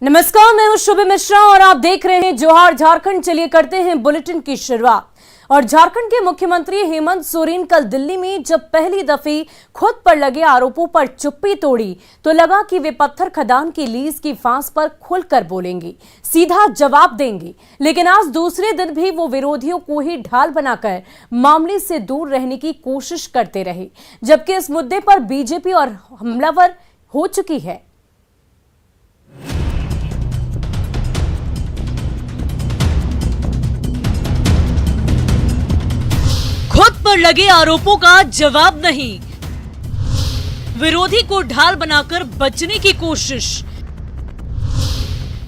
नमस्कार, मैं हूं शुभ मिश्रा और आप देख रहे हैं जोहार झारखंड। चलिए करते हैं बुलेटिन की शुरुआत। और झारखंड के मुख्यमंत्री हेमंत सोरेन कल दिल्ली में जब पहली दफे खुद पर लगे आरोपों पर चुप्पी तोड़ी तो लगा कि वे पत्थर खदान की लीज की फांस पर खुलकर बोलेंगी, सीधा जवाब देंगी। लेकिन आज दूसरे दिन भी वो विरोधियों को ही ढाल बनाकर मामले से दूर रहने की कोशिश करते रहे, जबकि इस मुद्दे पर बीजेपी और हमलावर हो चुकी है। खुद पर लगे आरोपों का जवाब नहीं, विरोधी को ढाल बनाकर बचने की कोशिश।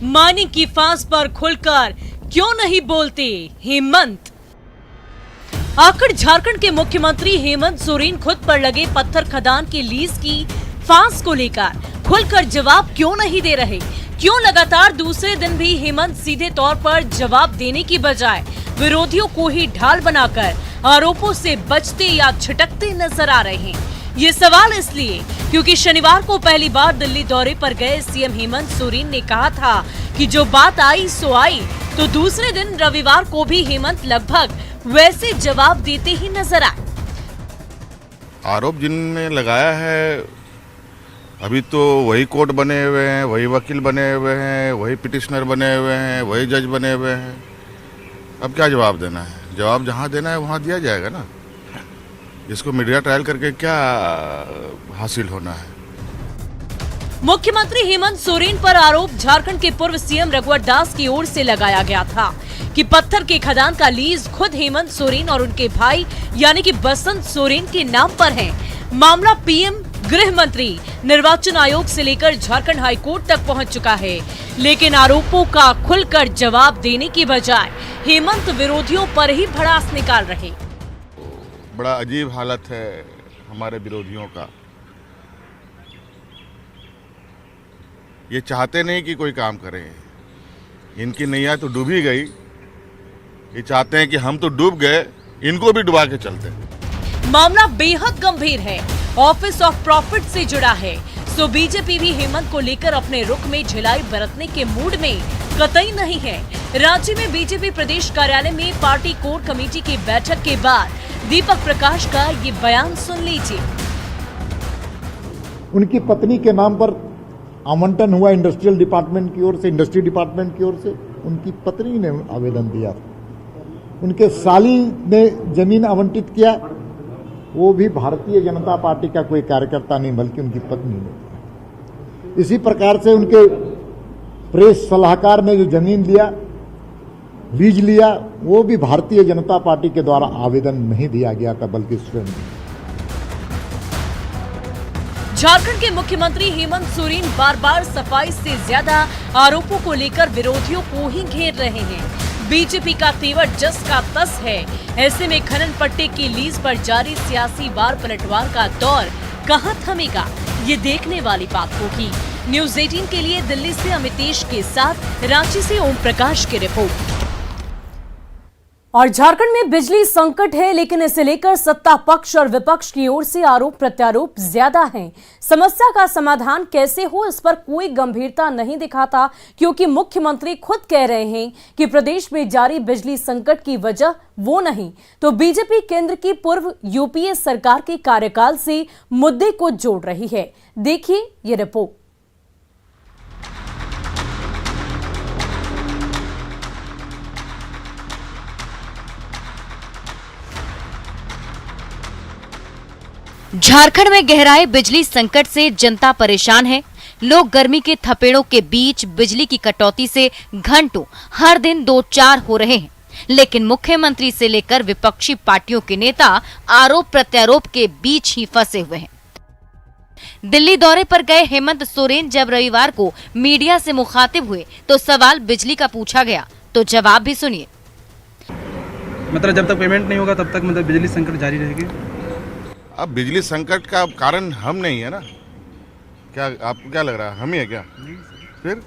मानी की फांस पर खुलकर क्यों नहीं बोलते हेमंत? आखिर झारखंड के मुख्यमंत्री हेमंत सोरेन खुद पर लगे पत्थर खदान की लीज की फांस को लेकर खुलकर जवाब क्यों नहीं दे रहे? क्यों लगातार दूसरे दिन भी हेमंत सीधे तौर पर जवाब देने की बजाय विरोधियों को ही ढाल बनाकर आरोपों से बचते या छिटकते नजर आ रहे हैं? ये सवाल इसलिए क्योंकि शनिवार को पहली बार दिल्ली दौरे पर गए सीएम हेमंत सोरेन ने कहा था कि जो बात आई सो आई, तो दूसरे दिन रविवार को भी हेमंत लगभग वैसे जवाब देते ही नजर आए। आरोप जिनने लगाया है अभी तो वही कोर्ट बने हुए हैं, वही वकील बने हुए हैं, वही पिटिशनर बने हुए हैं, वही जज बने हुए हैं। अब क्या जवाब देना है? जवाब जहां देना है वहां दिया जाएगा ना। इसको मीडिया ट्रायल करके क्या हासिल होना है? मुख्यमंत्री हेमंत सोरेन पर आरोप झारखंड के पूर्व सीएम रघुवर दास की ओर से लगाया गया था कि पत्थर के खदान का लीज खुद हेमंत सोरेन और उनके भाई यानी कि बसंत सोरेन के नाम पर है। मामला पीएम, गृह मंत्री, निर्वाचन आयोग से लेकर झारखंड हाई कोर्ट तक पहुंच चुका है। लेकिन आरोपों का खुलकर जवाब देने की बजाय हेमंत विरोधियों पर ही भड़ास निकाल रहे। बड़ा अजीब हालत है हमारे विरोधियों का। ये चाहते नहीं कि कोई काम करें, इनकी नैया तो डूब ही गई। ये चाहते हैं कि हम तो डूब गए, इनको भी डुबा के चलते हैं। मामला बेहद गंभीर है, ऑफिस ऑफ प्रॉफिट से जुड़ा है। सो बीजेपी भी हेमंत को लेकर अपने रुख में ढिलाई बरतने के मूड में कतई नहीं है। रांची में बीजेपी प्रदेश कार्यालय में पार्टी कोर कमेटी की बैठक के बाद दीपक प्रकाश का ये बयान सुन लीजिए। उनकी पत्नी के नाम पर आवंटन हुआ इंडस्ट्रियल डिपार्टमेंट की ओर से, इंडस्ट्री डिपार्टमेंट की ओर से। उनकी पत्नी ने आवेदन दिया था। उनके साली ने जमीन आवंटित किया, वो भी भारतीय जनता पार्टी का कोई कार्यकर्ता नहीं बल्कि उनकी पत्नी ने। इसी प्रकार से उनके प्रेस सलाहकार ने जो जमीन लिया, लीज लिया, वो भी भारतीय जनता पार्टी के द्वारा आवेदन नहीं दिया गया था बल्कि स्वयं। झारखंड के मुख्यमंत्री हेमंत सोरेन बार बार सफाई से ज्यादा आरोपों को लेकर विरोधियों को ही घेर रहे हैं। बीजेपी का तेवर जस का तस है। ऐसे में खनन पट्टे की लीज पर जारी सियासी वार पलटवार का दौर कहां थमेगा, ये देखने वाली बात होगी। न्यूज़ 18 के लिए दिल्ली से अमितेश के साथ रांची से ओम प्रकाश की रिपोर्ट। और झारखंड में बिजली संकट है, लेकिन इसे लेकर सत्ता पक्ष और विपक्ष की ओर से आरोप प्रत्यारोप ज्यादा हैं। समस्या का समाधान कैसे हो, इस पर कोई गंभीरता नहीं दिखाता, क्योंकि मुख्यमंत्री खुद कह रहे हैं कि प्रदेश में जारी बिजली संकट की वजह वो नहीं, तो बीजेपी केंद्र की पूर्व यूपीए सरकार के कार्यकाल से मुद्दे को जोड़ रही है। देखिए ये रिपोर्ट। झारखंड में गहराए बिजली संकट से जनता परेशान है। लोग गर्मी के थपेड़ों के बीच बिजली की कटौती से घंटों हर दिन 2-4 हो रहे हैं, लेकिन मुख्यमंत्री से लेकर विपक्षी पार्टियों के नेता आरोप प्रत्यारोप के बीच ही फंसे हुए हैं। दिल्ली दौरे पर गए हेमंत सोरेन जब रविवार को मीडिया से मुखातिब हुए तो सवाल बिजली का पूछा गया, तो जवाब भी सुनिए। मतलब जब तक पेमेंट नहीं होगा तब तक मतलब बिजली संकट जारी रहेगी। अब बिजली संकट का कारण हम नहीं है ना, क्या आपको क्या लग रहा है हम ही है क्या? फिर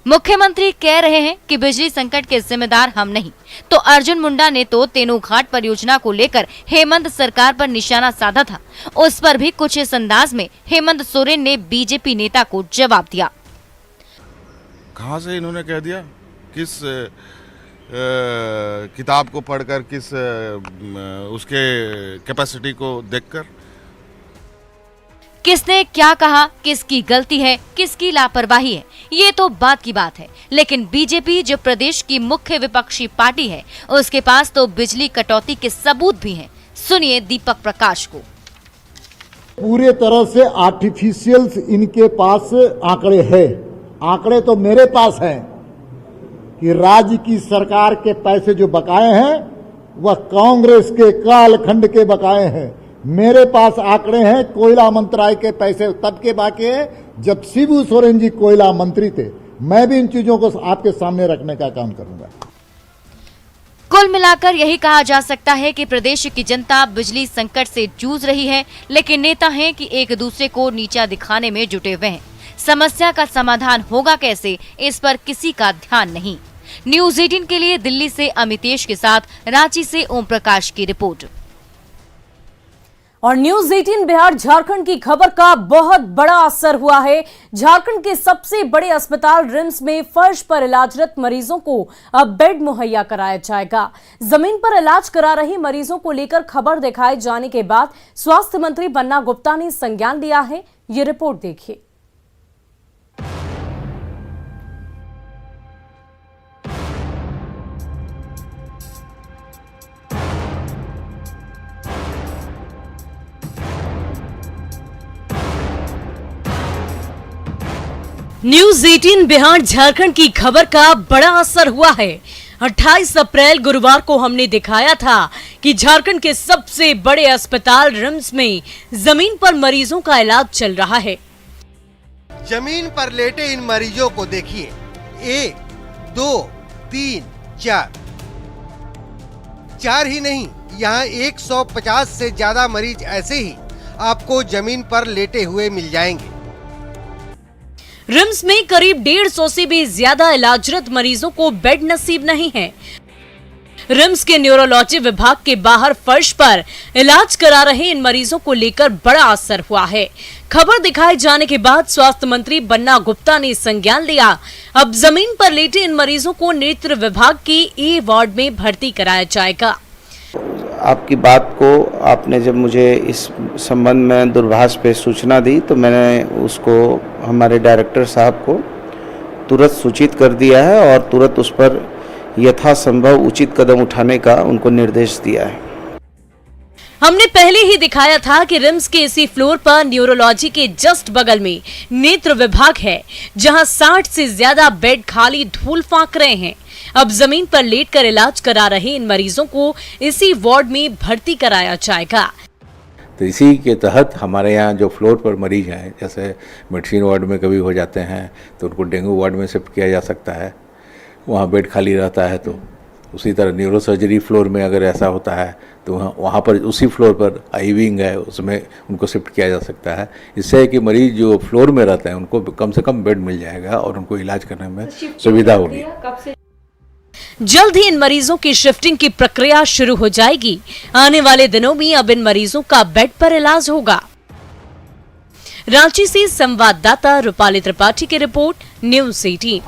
मुख्यमंत्री कह रहे हैं कि बिजली संकट के जिम्मेदार हम नहीं, तो अर्जुन मुंडा ने तो तेनूघाट परियोजना को लेकर हेमंत सरकार पर निशाना साधा था। उस पर भी कुछ इस अंदाज में हेमंत सोरेन ने बीजेपी नेता को जवाब दिया। कहाँ से इन्होंने कह दिया? किस किताब को पढ़कर, किस उसके कैपेसिटी को देखकर? किसने क्या कहा, किसकी गलती है, किसकी लापरवाही है, ये तो बात की बात है। लेकिन बीजेपी जो प्रदेश की मुख्य विपक्षी पार्टी है, उसके पास तो बिजली कटौती के सबूत भी हैं। सुनिए दीपक प्रकाश को। पूरे तरह से आर्टिफिशियल इनके पास आंकड़े हैं। आंकड़े तो मेरे पास हैं कि राज्य की सरकार के पैसे जो बकाए हैं वह कांग्रेस के कालखंड के बकाए हैं। मेरे पास आंकड़े हैं। कोयला मंत्रालय के पैसे तब के बाकी है जब शिबू सोरेन जी कोयला मंत्री थे। मैं भी इन चीजों को आपके सामने रखने का काम करूंगा। कुल मिलाकर यही कहा जा सकता है कि प्रदेश की जनता बिजली संकट से जूझ रही है, लेकिन नेता हैं कि एक दूसरे को नीचा दिखाने में जुटे हुए हैं। समस्या का समाधान होगा कैसे, इस पर किसी का ध्यान नहीं। न्यूज़ 18 के लिए दिल्ली से अमितेश के साथ रांची से ओम प्रकाश की रिपोर्ट। और न्यूज़ 18 बिहार झारखंड की खबर का बहुत बड़ा असर हुआ है। झारखंड के सबसे बड़े अस्पताल रिम्स में फर्श पर इलाजरत मरीजों को अब बेड मुहैया कराया जाएगा। जमीन पर इलाज करा रहे मरीजों को लेकर खबर दिखाए जाने के बाद स्वास्थ्य मंत्री बन्ना गुप्ता ने संज्ञान लिया है। ये रिपोर्ट देखिए। न्यूज़ 18 बिहार झारखंड की खबर का बड़ा असर हुआ है। 28 अप्रैल गुरुवार को हमने दिखाया था कि झारखंड के सबसे बड़े अस्पताल रिम्स में जमीन पर मरीजों का इलाज चल रहा है। जमीन पर लेटे इन मरीजों को देखिए। 1, 2, 3, 4 ही नहीं, यहाँ 150 से ज्यादा मरीज ऐसे ही आपको जमीन पर लेटे हुए मिल जाएंगे। रिम्स में करीब 150 से भी ज्यादा इलाजरत मरीजों को बेड नसीब नहीं है। रिम्स के न्यूरोलॉजी विभाग के बाहर फर्श पर इलाज करा रहे इन मरीजों को लेकर बड़ा असर हुआ है। खबर दिखाए जाने के बाद स्वास्थ्य मंत्री बन्ना गुप्ता ने संज्ञान लिया। अब जमीन पर लेटे इन मरीजों को नेत्र विभाग की ए वार्ड में भर्ती कराया जाएगा। आपकी बात को आपने जब मुझे इस संबंध में दूरभाष पे सूचना दी तो मैंने उसको हमारे डायरेक्टर साहब को तुरंत सूचित कर दिया है और तुरंत उस पर यथासंभव उचित कदम उठाने का उनको निर्देश दिया है। हमने पहले ही दिखाया था कि रिम्स के इसी फ्लोर पर न्यूरोलॉजी के जस्ट बगल में नेत्र विभाग है, जहां 60 से ज्यादा बेड खाली धूल फांक रहे हैं। अब जमीन पर लेटकर इलाज करा रहे इन मरीजों को इसी वार्ड में भर्ती कराया जाएगा। तो इसी के तहत हमारे यहाँ जो फ्लोर पर मरीज हैं, जैसे मेडिसिन वार्ड में कभी हो जाते हैं तो उनको डेंगू वार्ड में शिफ्ट किया जा सकता है, वहाँ बेड खाली रहता है। तो उसी तरह न्यूरो सर्जरी फ्लोर में अगर ऐसा होता है तो वहाँ पर उसी फ्लोर पर आई विंग है, उसमें उनको शिफ्ट किया जा सकता है। इससे कि मरीज जो फ्लोर में रहते हैं उनको कम से कम बेड मिल जाएगा और उनको इलाज करने में सुविधा होगी। जल्द ही इन मरीजों की शिफ्टिंग की प्रक्रिया शुरू हो जाएगी। आने वाले दिनों में अब इन मरीजों का बेड पर इलाज होगा। रांची से संवाददाता रूपाली त्रिपाठी की रिपोर्ट, न्यूज़ 18।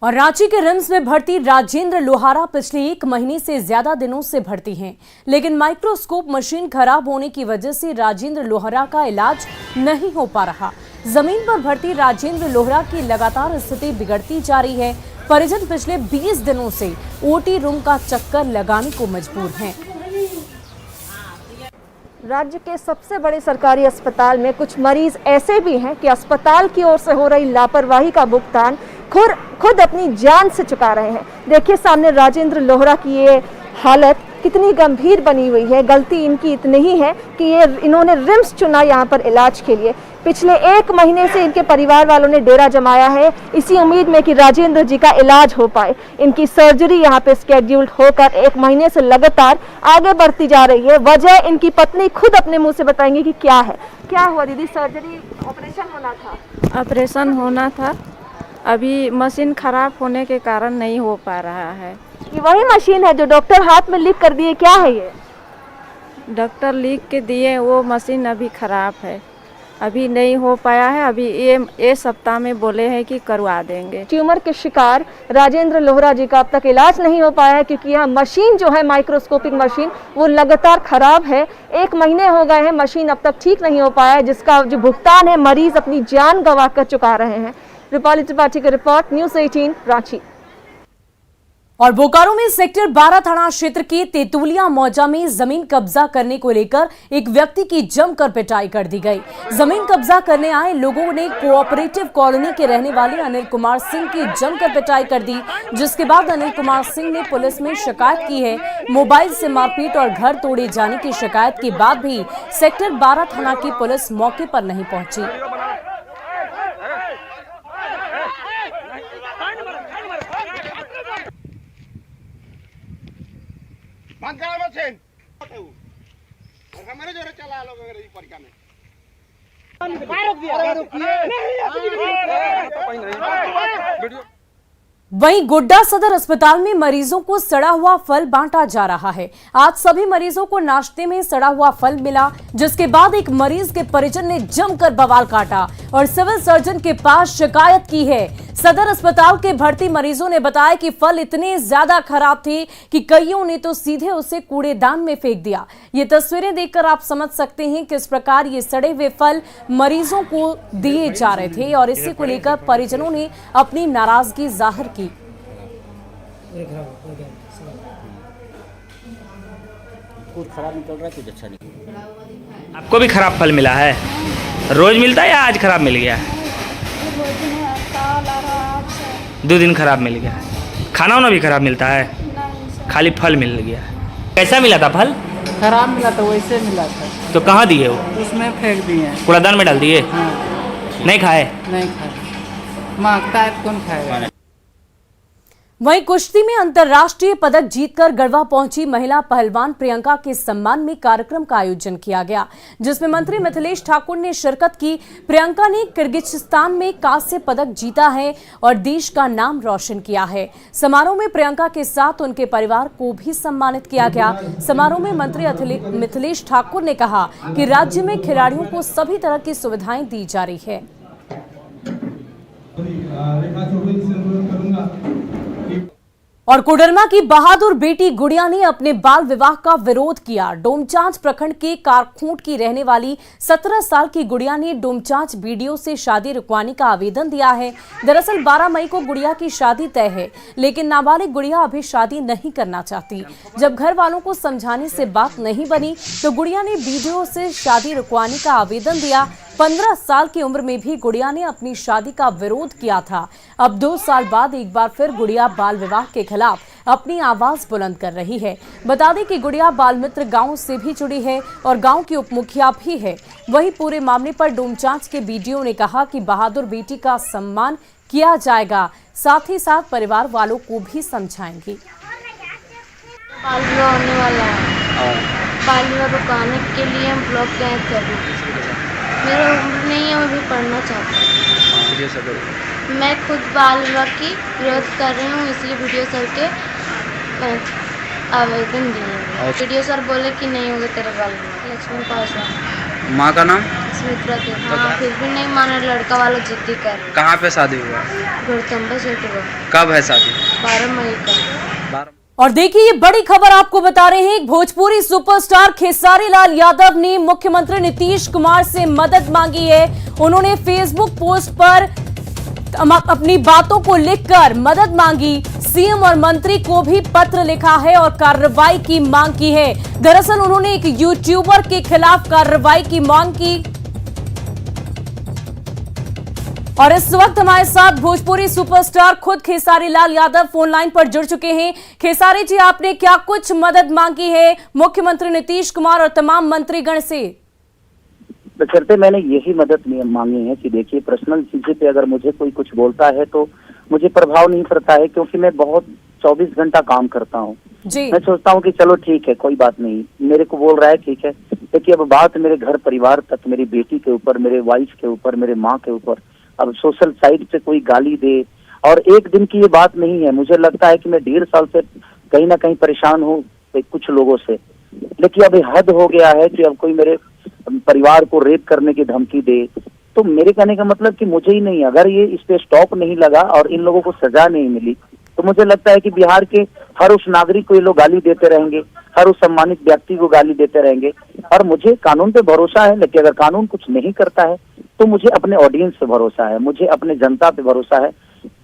और रांची के रिम्स में भर्ती राजेंद्र लोहारा पिछले 1 महीने से ज्यादा दिनों से भर्ती हैं, लेकिन माइक्रोस्कोप मशीन खराब होने की वजह से राजेंद्र लोहारा का इलाज नहीं हो पा रहा। जमीन पर भर्ती राजेंद्र लोहारा की लगातार स्थिति बिगड़ती जा रही है। परिजन पिछले 20 दिनों से ओटी रूम का चक्कर लगाने को मजबूर हैं। राज्य के सबसे बड़े सरकारी अस्पताल में कुछ मरीज ऐसे भी हैं कि अस्पताल की ओर से हो रही लापरवाही का भुगतान खुद अपनी जान से चुका रहे हैं। देखिए सामने राजेंद्र लोहारा की ये हालत कितनी गंभीर बनी हुई है। गलती इनकी इतनी ही है कि इन्होंने रिम्स चुना यहाँ पर इलाज के लिए। पिछले 1 महीने से इनके परिवार वालों ने डेरा जमाया है इसी उम्मीद में कि राजेंद्र जी का इलाज हो पाए। इनकी सर्जरी यहाँ पे स्केड्यूल्ड होकर 1 महीने से लगातार आगे बढ़ती जा रही है। वजह इनकी पत्नी खुद अपने मुंह से बताएंगी कि क्या है। क्या हुआ दीदी? सर्जरी ऑपरेशन होना था? ऑपरेशन होना था, अभी मशीन खराब होने के कारण नहीं हो पा रहा है। ये वही मशीन है जो डॉक्टर हाथ में लिख कर दिए? क्या है ये? डॉक्टर लिख के दिए वो मशीन अभी खराब है, अभी नहीं हो पाया है। अभी ये सप्ताह में बोले हैं कि करवा देंगे। ट्यूमर के शिकार राजेंद्र लोहरा जी का अब तक इलाज नहीं हो पाया है क्योंकि यह मशीन जो है माइक्रोस्कोपिक मशीन वो लगातार खराब है। 1 महीने हो गए हैं, मशीन अब तक ठीक नहीं हो पाया है, जिसका जो भुगतान है मरीज अपनी जान गंवा कर चुका रहे हैं। रूपाली त्रिपाठी की रिपोर्ट, न्यूज़ 18 रांची। और बोकारो में सेक्टर 12 थाना क्षेत्र के तेतुलिया मौजा में जमीन कब्जा करने को लेकर एक व्यक्ति की जमकर पिटाई कर दी गई। जमीन कब्जा करने आए लोगों ने कोऑपरेटिव कॉलोनी के रहने वाले अनिल कुमार सिंह की जमकर पिटाई कर दी, जिसके बाद अनिल कुमार सिंह ने पुलिस में शिकायत की है। मोबाइल से मारपीट और घर तोड़े जाने की शिकायत के बाद भी सेक्टर 12 थाना की पुलिस मौके पर नहीं पहुंची। वहीं गोड्डा सदर अस्पताल में मरीजों को सड़ा हुआ फल बांटा जा रहा है। आज सभी मरीजों को नाश्ते में सड़ा हुआ फल मिला, जिसके बाद एक मरीज के परिजन ने जमकर बवाल काटा और सिविल सर्जन के पास शिकायत की है। सदर अस्पताल के भर्ती मरीजों ने बताया कि फल इतने ज्यादा खराब थे कि कईयों ने तो सीधे उसे कूड़ेदान में फेंक दिया। ये तस्वीरें देखकर आप समझ सकते हैं किस प्रकार ये सड़े हुए फल मरीजों को दिए जा रहे थे और इसी को लेकर परिजनों ने अपनी नाराजगी जाहिर की। कुछ खराब निकल रहा है, कुछ अच्छा नहीं। आपको भी खराब फल मिला है? रोज मिलता है या आज खराब मिल गया? 2 दिन खराब मिल गया। खाना वाना भी खराब मिलता है? खाली फल मिल गया। कैसा मिला था फल? खराब मिला था, वैसे मिला था। तो कहाँ दिए वो? उसमें फेंक दिए। कूड़ादान में डाल दिए? हाँ। नहीं खाए? नहीं खाए। मांगता है कौन खाएगा। वहीं कुश्ती में अंतर्राष्ट्रीय पदक जीतकर गढ़वा पहुंची महिला पहलवान प्रियंका के सम्मान में कार्यक्रम का आयोजन किया गया, जिसमें मंत्री मिथिलेश ठाकुर ने शिरकत की। प्रियंका ने किर्गिस्तान में कांस्य पदक जीता है और देश का नाम रोशन किया है। समारोह में प्रियंका के साथ उनके परिवार को भी सम्मानित किया गया। समारोह में मंत्री मिथिलेश ठाकुर ने कहा कि राज्य में खिलाड़ियों को सभी तरह की सुविधाएं दी जा रही है। और कोडरमा की बहादुर बेटी गुड़िया ने अपने बाल विवाह का विरोध किया। डोमचांच प्रखंड के कारखूंट की रहने वाली 17 साल की गुड़िया ने डोमचांच बीडीओ से शादी रुकवाने का आवेदन दिया है। दरअसल 12 मई को गुड़िया की शादी तय है, लेकिन नाबालिग गुड़िया अभी शादी नहीं करना चाहती। जब घर वालों को समझाने से बात नहीं बनी तो गुड़िया ने बीडीओ से शादी रुकवाने का आवेदन दिया। 15 साल की उम्र में भी गुड़िया ने अपनी शादी का विरोध किया था। अब 2 साल बाद एक बार फिर गुड़िया बाल विवाह के खिलाफ अपनी आवाज बुलंद कर रही है। बता दें कि गुड़िया बाल मित्र गांव से भी जुड़ी है और गांव की उपमुखिया भी है। वहीं पूरे मामले पर डोमचांच के बीडीओ ने कहा कि बहादुर बेटी का सम्मान किया जाएगा, साथ ही साथ परिवार वालों को भी समझाएंगे। बाल विवाह होने वाला है, बाल विवाह रुकाने के लिए हम ब्लॉक गए थे। मेरा उम्र नहीं है, मैं भी पढ़ना चाहता हूँ। मैं खुद बाल विवाह की विरोध कर रही हूँ, इसलिए वीडियो सर के आवेदन दिए। वीडियो सर बोले कि नहीं होगा तेरे बाल विवाह। लक्ष्मण पासवान। माँ का नाम? सुमित्रा थे। हाँ, फिर भी नहीं माना, लड़का वाला जिद्दी कर। कहाँ पे शादी हुआ? गौतम्बा से हुआ। कब है शादी? 12 मई का। और देखिए ये बड़ी खबर आपको बता रहे हैं। भोजपुरी सुपरस्टार खेसारी लाल यादव ने मुख्यमंत्री नीतीश कुमार से मदद मांगी है। उन्होंने फेसबुक पोस्ट पर अपनी बातों को लिखकर मदद मांगी। सीएम और मंत्री को भी पत्र लिखा है और कार्रवाई की मांग की है। दरअसल उन्होंने एक यूट्यूबर के खिलाफ कार्रवाई की मांग की। और इस वक्त हमारे साथ भोजपुरी सुपरस्टार खुद खेसारी लाल यादव फोन लाइन पर जुड़ चुके हैं। खेसारी जी, आपने क्या कुछ मदद मांगी है मुख्यमंत्री नीतीश कुमार और तमाम मंत्रीगण से? बशर्ते मैंने यही मदद मांगी है कि देखिए, पर्सनल चीजें पे अगर मुझे कोई कुछ बोलता है तो मुझे प्रभाव नहीं पड़ता है, क्योंकि मैं बहुत 24 घंटा काम करता हूँ। मैं सोचता हूँ कि चलो ठीक है, कोई बात नहीं, मेरे को बोल रहा है ठीक है, लेकिन अब बात मेरे घर परिवार तक, मेरी बेटी के ऊपर, मेरे वाइफ के ऊपर, मेरे माँ के ऊपर, अब सोशल साइड पे कोई गाली दे। और एक दिन की ये बात नहीं है, मुझे लगता है कि मैं 1.5 साल से कहीं ना कहीं परेशान हूँ कुछ लोगों से, लेकिन अब हद हो गया है कि अब कोई मेरे परिवार को रेप करने की धमकी दे। तो मेरे कहने का मतलब कि मुझे ही नहीं, अगर ये इस पे स्टॉप नहीं लगा और इन लोगों को सजा नहीं मिली तो मुझे लगता है कि बिहार के हर उस नागरिक को ये लोग गाली देते रहेंगे, हर उस सम्मानित व्यक्ति को गाली देते रहेंगे। और मुझे कानून पे भरोसा है, लेकिन अगर कानून कुछ नहीं करता है तो मुझे अपने ऑडियंस पे भरोसा है, मुझे अपने जनता पे भरोसा है,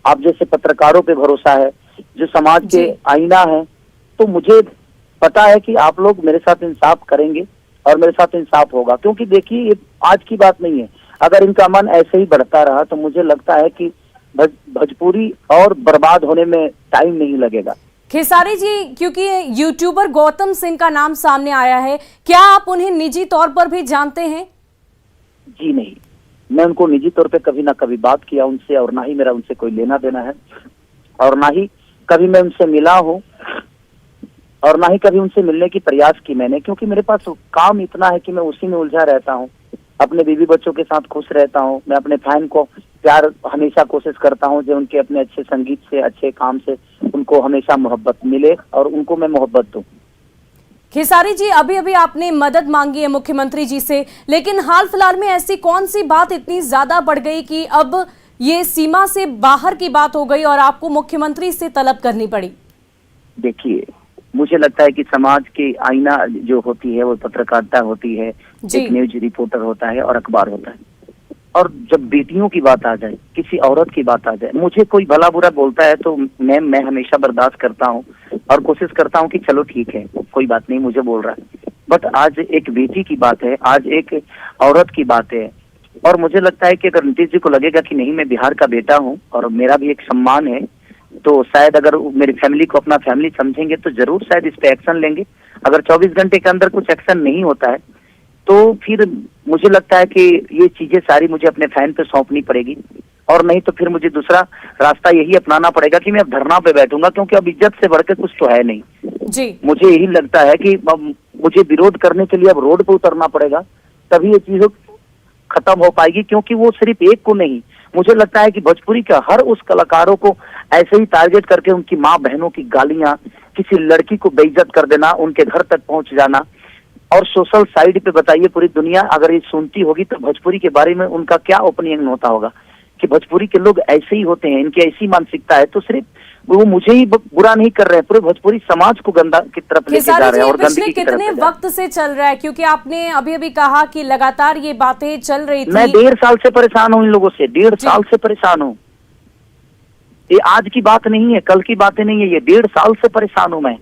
आप जैसे पत्रकारों पे भरोसा है, जो समाज के आईना है। तो मुझे पता है कि आप लोग मेरे साथ इंसाफ करेंगे और मेरे साथ इंसाफ होगा। क्योंकि देखिए, ये आज की बात नहीं है, अगर इनका मन ऐसे ही बढ़ता रहा तो मुझे लगता है कि भोजपुरी और बर्बाद होने में टाइम नहीं लगेगा। खेसारी जी, क्योंकि यूट्यूबर गौतम सिंह का नाम सामने आया है, क्या आप उन्हें निजी तौर पर भी जानते हैं? जी नहीं, मैं उनको निजी तौर पे कभी ना कभी बात किया उनसे, और ना ही मेरा उनसे कोई लेना देना है, और ना ही कभी मैं उनसे मिला हूँ, और ना ही कभी उनसे मिलने की प्रयास की मैंने। क्योंकि मेरे पास काम इतना है कि मैं उसी में उलझा रहता हूँ, अपने बीवी बच्चों के साथ खुश रहता हूँ। मैं अपने फैन को प्यार हमेशा कोशिश करता हूँ जो उनके अपने अच्छे संगीत से, अच्छे काम से उनको हमेशा मोहब्बत मिले और उनको मैं मोहब्बत दूं। खेसारी जी, अभी अभी आपने मदद मांगी है मुख्यमंत्री जी से, लेकिन हाल फिलहाल में ऐसी कौन सी बात इतनी ज्यादा बढ़ गई कि अब ये सीमा से बाहर की बात हो गई और आपको मुख्यमंत्री से तलब करनी पड़ी? देखिए, मुझे लगता है कि समाज की आईना जो होती है वो पत्रकारिता होती है, एक न्यूज रिपोर्टर होता है और अखबार होता है। और जब बेटियों की बात आ जाए, किसी औरत की बात आ जाए, मुझे कोई भला बुरा बोलता है तो मैं हमेशा बर्दाश्त करता हूँ और कोशिश करता हूँ कि चलो ठीक है, कोई बात नहीं, मुझे बोल रहा है। बट आज एक बेटी की बात है, आज एक औरत की बात है, और मुझे लगता है कि अगर नीतीश जी को लगेगा कि नहीं, मैं बिहार का बेटा हूँ और मेरा भी एक सम्मान है, तो शायद अगर मेरी फैमिली को अपना फैमिली समझेंगे तो जरूर शायद इस पे एक्शन लेंगे। अगर 24 घंटे के अंदर कुछ एक्शन नहीं होता है तो फिर मुझे लगता है कि ये चीजें सारी मुझे अपने फैन पे सौंपनी पड़ेगी, और नहीं तो फिर मुझे दूसरा रास्ता यही अपनाना पड़ेगा कि मैं अब धरना पे बैठूंगा, क्योंकि अब इज्जत से बढ़ के कुछ तो है नहीं जी। मुझे यही लगता है कि मुझे विरोध करने के लिए अब रोड पे उतरना पड़ेगा, तभी ये चीज खत्म हो पाएगी। क्योंकि वो सिर्फ एक को नहीं, मुझे लगता है कि भोजपुरी का हर उस कलाकारों को ऐसे ही टारगेट करके उनकी माँ बहनों की गालियां, किसी लड़की को बेइज्जत कर देना, उनके घर तक पहुंच जाना, और सोशल साइड पे बताइए पूरी दुनिया अगर ये सुनती होगी तो भोजपुरी के बारे में उनका क्या ओपिनियन होता होगा कि भोजपुरी के लोग ऐसे ही होते हैं, इनकी ऐसी मानसिकता है। तो सिर्फ वो मुझे ही बुरा नहीं कर रहे हैं, पूरे भोजपुरी समाज को गंदा की तरफ लेके जा रहे हैं और गंदगी की तरफ। कितने वक्त से चल रहा है? क्योंकि आपने अभी अभी कहा कि लगातार ये बातें चल रही थी। मैं 1.5 साल से परेशान हूँ इन लोगों से, 1.5 साल से परेशान हूँ। ये आज की बात नहीं है, कल की बातें नहीं है, ये 1.5 साल से परेशान हूँ मैं।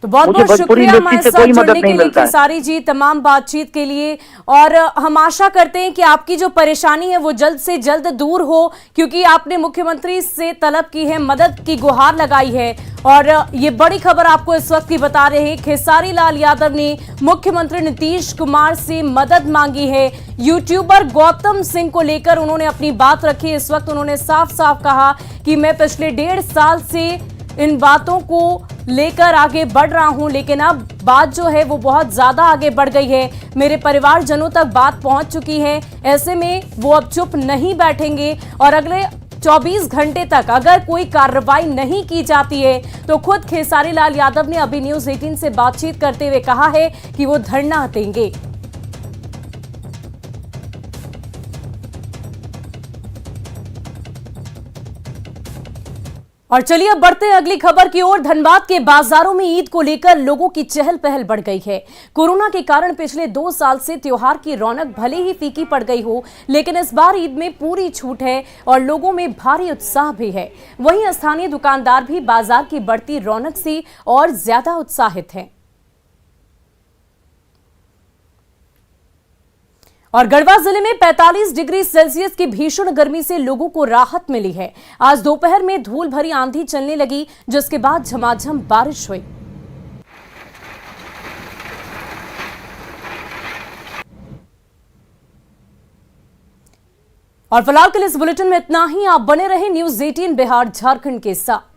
तो बहुत बहुत शुक्रिया हमारे साथ जुड़ने के लिए खेसारी जी, तमाम बातचीत के लिए, और हम आशा करते हैं कि आपकी जो परेशानी है वो जल्द से जल्द दूर हो, क्योंकि आपने मुख्यमंत्री से तलब की है, मदद की गुहार लगाई है। और ये बड़ी खबर आपको इस वक्त की बता रहे हैं, खेसारी लाल यादव ने मुख्यमंत्री नीतीश कुमार से मदद मांगी है। यूट्यूबर गौतम सिंह को लेकर उन्होंने अपनी बात रखी। इस वक्त उन्होंने साफ साफ कहा कि मैं पिछले 1.5 साल से इन बातों को लेकर आगे बढ़ रहा हूं, लेकिन अब बात जो है वो बहुत ज्यादा आगे बढ़ गई है, मेरे परिवारजनों तक बात पहुंच चुकी है। ऐसे में वो अब चुप नहीं बैठेंगे और अगले 24 घंटे तक अगर कोई कार्रवाई नहीं की जाती है तो खुद खेसारी लाल यादव ने अभी न्यूज 18 से बातचीत करते हुए कहा है कि वो धरना देंगे। और चलिए अब बढ़ते हैं अगली खबर की ओर। धनबाद के बाजारों में ईद को लेकर लोगों की चहल पहल बढ़ गई है। कोरोना के कारण पिछले 2 साल से त्योहार की रौनक भले ही फीकी पड़ गई हो, लेकिन इस बार ईद में पूरी छूट है और लोगों में भारी उत्साह भी है। वहीं स्थानीय दुकानदार भी बाजार की बढ़ती रौनक से और ज्यादा उत्साहित हैं। और गढ़वा जिले में 45 डिग्री सेल्सियस की भीषण गर्मी से लोगों को राहत मिली है। आज दोपहर में धूल भरी आंधी चलने लगी, जिसके बाद झमाझम बारिश हुई। और फिलहाल के लिए इस बुलेटिन में इतना ही। आप बने रहे न्यूज 18 बिहार झारखंड के साथ।